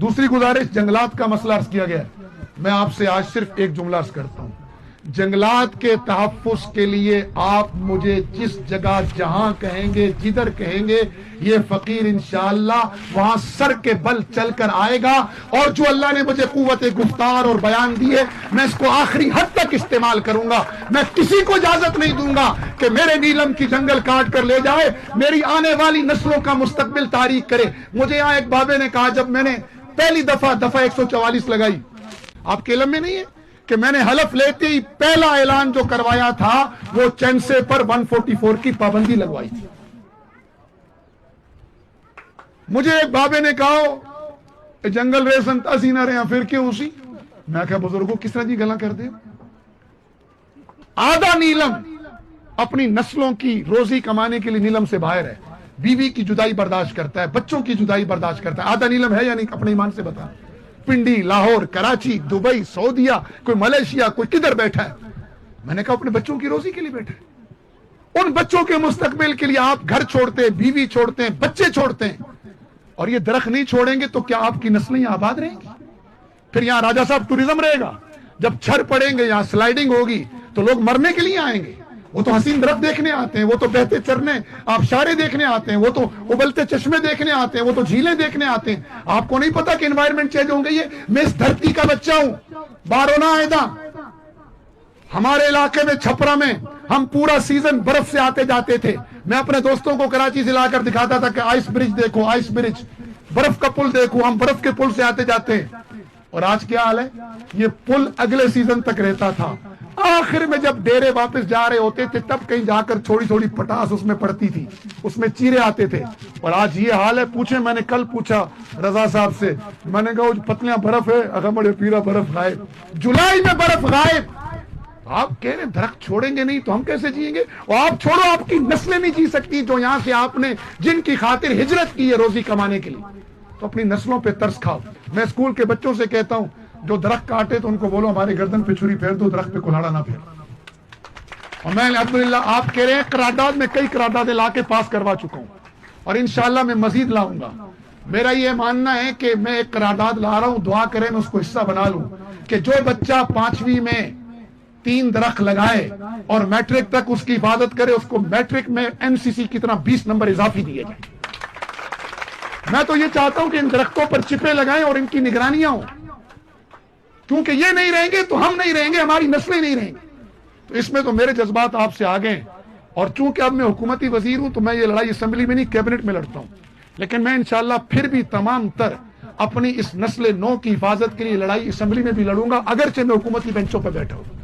دوسری گزارش جنگلات کا مسئلہ عرض کیا گیا ہے. میں آپ سے آج صرف ایک جملہ عرض کرتا ہوں. جنگلات کے تحفظ کے لیے آپ مجھے جس جگہ جہاں کہیں گے, جدھر کہیں گے, یہ فقیر انشاءاللہ وہاں سر کے بل چل کر آئے گا. اور جو اللہ نے مجھے قوت گفتار اور بیان دی ہے, میں اس کو آخری حد تک استعمال کروں گا. میں کسی کو اجازت نہیں دوں گا کہ میرے نیلم کی جنگل کاٹ کر لے جائے, میری آنے والی نسلوں کا مستقبل تاریک کرے. مجھے یہاں ایک بابے نے کہا, جب میں نے پہلی دفعہ 144 لگائی, آپ کے علم میں نہیں ہے کہ میں نے حلف لیتے ہی پہلا اعلان جو کروایا تھا وہ چنسے پر 144 کی پابندی لگوائی تھی. مجھے ایک بابے نے کہا جنگل ریس انتاسی نہ رہے پھر کیوں اسی. میں کہا بزرگوں کس طرح جی گلاں کر دے. آدھا نیلم اپنی نسلوں کی روزی کمانے کے لیے نیلم سے باہر ہے, بیوی کی جدائی برداشت کرتا ہے, بچوں کی جدائی برداشت کرتا ہے. آدھا نیلم ہے یا نہیں اپنے ایمان سے بتا. پنڈی, لاہور, کراچی, دبئی, سعودیہ, کوئی ملیشیا, کوئی کدھر بیٹھا ہے. میں نے کہا اپنے بچوں کی روزی کے لیے بیٹھا ہے. ان بچوں کے مستقبل کے لیے آپ گھر چھوڑتے ہیں, بیوی چھوڑتے ہیں, بچے چھوڑتے ہیں, اور یہ درخت نہیں چھوڑیں گے تو کیا آپ کی نسلیں یہاں آباد رہیں گی؟ پھر یہاں راجہ صاحب ٹوریزم رہے گا. جب چھر پڑیں گے, یہاں سلائیڈنگ ہوگی تو لوگ مرنے کے لیے آئیں گے. وہ تو حسین درخت دیکھنے آتے ہیں, وہ تو بہتے چرنے آبشارے دیکھنے آتے ہیں, وہ تو ابلتے چشمے دیکھنے آتے ہیں, وہ تو جھیلیں دیکھنے آتے ہیں. آپ کو نہیں پتا کہ انوائرمنٹ چینج ہو گئی ہے. میں اس دھرتی کا بچہ ہوں, بارونا آئدہ. ہمارے علاقے میں چھپرا میں ہم پورا سیزن برف سے آتے جاتے تھے. میں اپنے دوستوں کو کراچی سے لا کر دکھاتا تھا کہ آئس برج دیکھو, آئس برج, برف کا پل دیکھو. ہم برف کے پل سے آتے جاتے ہیں. اور آج کیا حال ہے؟ یہ پل اگلے سیزن تک رہتا تھا. آخر میں جب ڈیرے واپس جا رہے ہوتے تھے تب کہیں جا کر تھوڑی تھوڑی پٹاس اس میں پڑتی تھی, اس میں چیرے آتے تھے. اور آج یہ حال ہے. پوچھیں, میں نے کل پوچھا رضا صاحب سے, میں نے کہا پتلیاں برف ہے, اغمڑ پیرا برف غائب, جولائی میں برف غائب. آپ کہہ رہے درخت چھوڑیں گے نہیں تو ہم کیسے جیئیں گے؟ اور آپ چھوڑو, آپ کی نسلیں نہیں جی سکتی جو یہاں سے آپ نے جن کی خاطر ہجرت کی ہے روزی کمانے کے لیے. تو اپنی نسلوں پہ ترس کھاؤ. میں اسکول کے بچوں سے کہتا ہوں جو درخت کاٹے تو ان کو بولو ہمارے گردن پہ چھری پھیر دو, درخت پہ کلہاڑا نہ پھیر. اور میں الحمدللہ آپ کہہ رہے ہیں قرارداد میں کئی قراردادیں لا کے پاس کروا چکا ہوں اور انشاءاللہ میں مزید لاؤں گا. میرا یہ ماننا ہے کہ میں ایک قرارداد لا رہا ہوں, دعا کریں میں اس کو حصہ بنا لوں کہ جو بچہ 5ویں میں 3 درخت لگائے اور میٹرک تک اس کی حفاظت کرے, اس کو میٹرک میں NCC کی طرح 20 نمبر اضافی دیے جائیں. میں تو یہ چاہتا ہوں کہ ان درختوں پر چپے لگائیں اور ان کی نگرانیاں ہوں, کیونکہ یہ نہیں رہیں گے تو ہم نہیں رہیں گے, ہماری نسلیں نہیں رہیں گی. تو اس میں تو میرے جذبات آپ سے آگے ہیں. اور چونکہ اب میں حکومتی وزیر ہوں تو میں یہ لڑائی اسمبلی میں نہیں کیبنٹ میں لڑتا ہوں, لیکن میں انشاءاللہ پھر بھی تمام تر اپنی اس نسل نو کی حفاظت کے لیے لڑائی اسمبلی میں بھی لڑوں گا, اگرچہ میں حکومتی بینچوں پر بیٹھا ہوں.